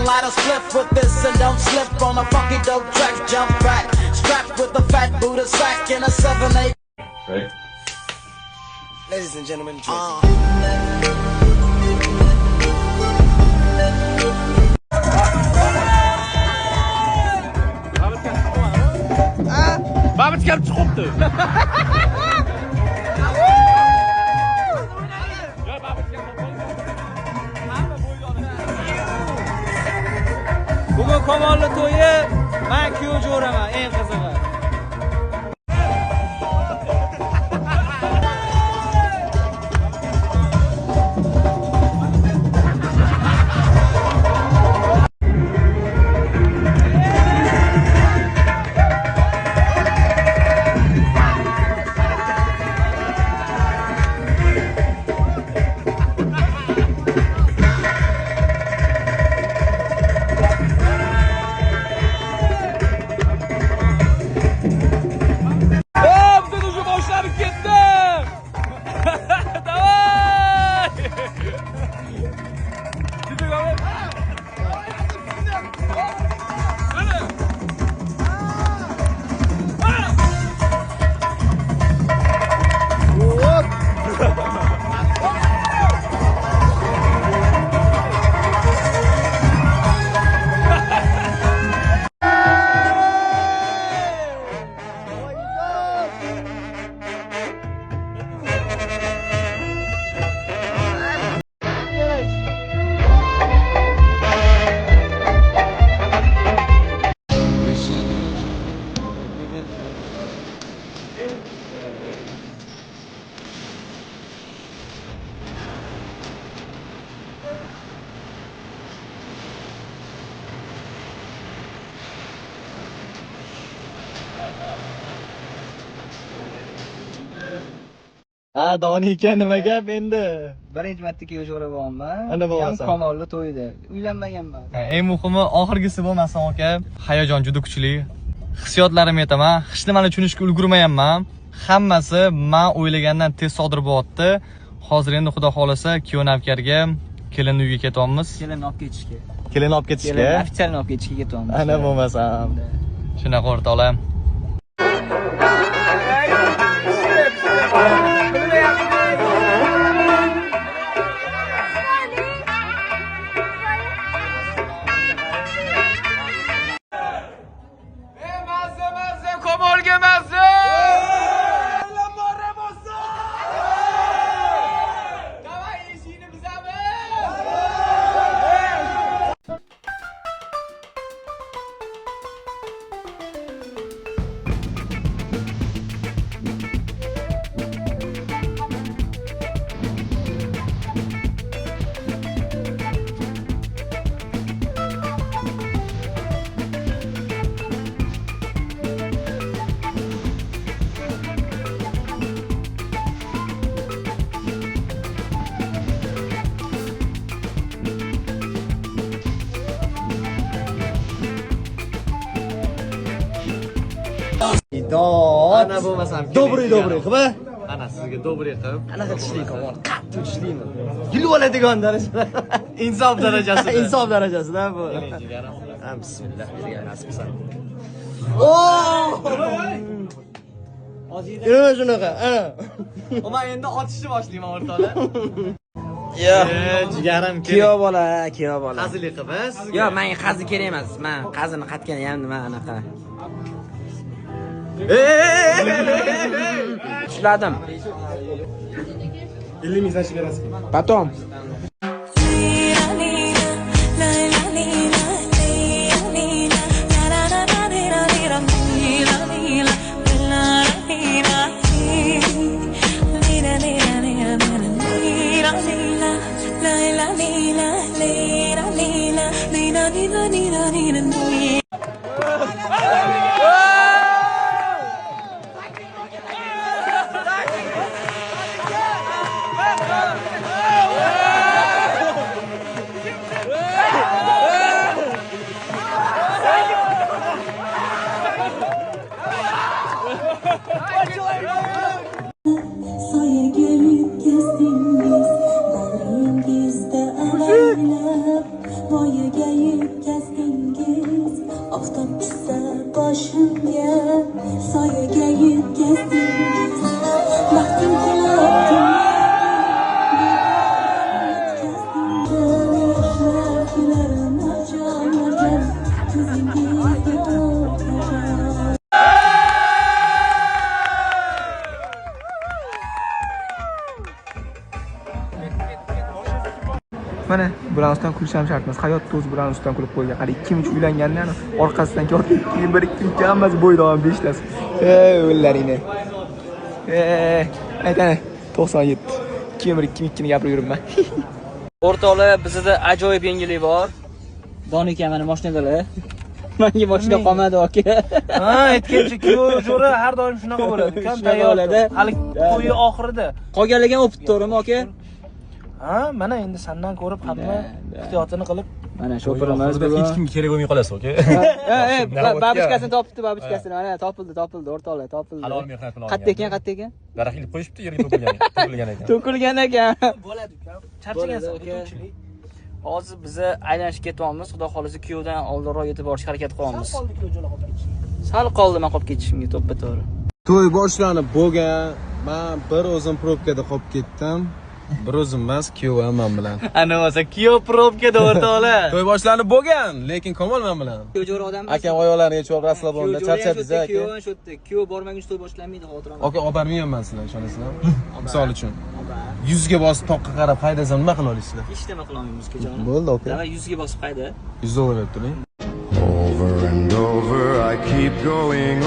light a spliff with this and don't slip on a funky dope track. Jump back, strapped with a fat Buddha sack in a 7/8. Right. Ladies and gentlemen, Babet kelib chiqibdi. Bugun Kamolli to'yi, men kuyov jo'raman, eng qizig'i. Doni aka nima gap endi? Birinchi marta kuyov jo'ramanman. Ana bo'lasan. Kamolli to'yida. Uylanmaganman. Eng muhimi oxirgisi bo'lmasin aka. Hayajon juda kuchli. Hissiyotlarimni aytaman. Hech nimani tushunishga ulgurmayapman. Hammasi men o'ylagandan tez sodir bo'lyapti. Hozir endi xudo xolasa kuyov navkarga kelin uyga ketyapmiz. Kelinni olib ketishga. Kelin olib ketishga. Kelin ofitsialni olib ketishga ketyapmiz. Ana bo'lmasam. Shunaqa o'rtoqlar. Ana bo'lmasam. Добрый, qilma. Ana sizga добрый qilib. Qanaqa tishli kamol? Qattiq tishlimi? Yulib oladigan darajada. Insof darajasida. Insof darajasida bu. Bismillah, bergan nasib qilsin. Nima shunaqa? Ana. Men endi otishni boshlayman o'rtoqlar. Yo, jigarim Kuyov bola. Hazil qilamiz. Yo, menga qazi kerak emas. Men qazini qatgan ham nima anaqa. Ushladim. 50 ming sachi berasiz. Потом. Soya gelip gezdiniz, bağrım bizde alayla. Boya gelip Mana bular ustidan kulish ham shart emas. Hayotda o'zi bular ustidan kulib qo'ygan. Qarang, kim uch uylangandan orqasidan keyin bir ikki hammasi bo'yda ham 5 tasi. O'llaringni. Aytani 97. Kim bir 2 ni gapirib yuribman. O'rtoqlar, bizda ajoyib yangilik bor. Donika mana mashinadalar. Menga mashina qolmadi aka. Ha, aytgancha kuyov jo'ra har doim shunaqa bo'ladi. Kam tayyorda. Hali qo'yi oxirida. Qolganlarga olib to'g'rimi aka? Ha, mana endi sendan ko'rib hamma ehtiyotini qilib. Mana sho'pirimiz bu. Hech kimga kerak bo'lmay qolasiz, aka. Babushkasini topibdi, babushkasini. Mana topildi, o'rtoqlar, topildi. Halol mehnat bilan olgan. Qayerda ekan? Daraxt ilib qo'yishibdi, yerga to'kilgan ekan. To'kilgan ekan. Bo'ladi uka. Charchagansan butunchilik. Hozir biza aylanishga ketyapmiz. Xudo xolisa kuyovdan oldinroq yetib borishga harakat qilyapmiz. Sal qoldi men qolib ketishimga to'ppa-to'g'ri. To'y boshlanib bo'lgan. Men bir o'zim probkada qolib ketdim. Bir o'zim emas, kuyovam men bilan. Ana bo'lsa kuyov probkada o'rtoqlar. To'y boshlanib bo'lgan, lekin Komol men bilan. Kuyov jo'r odam. Akam oyoqlarini yechib raslab oldi, charchadi aka. Kuyov shotdi. Kuyov bormaguncha to'y boshlanmaydi, xotiram. Aka, olib bormayman sizlar, ishonasizlarmi? Misol uchun. 100 ga bosib toqqa qarab haydasam nima qila olasizlar? Hech nima qila olmaymiz kechajon. Bo'ldi aka. Davay 100 ga bosib qayda? 100 dollar berib turing. Over and over I keep going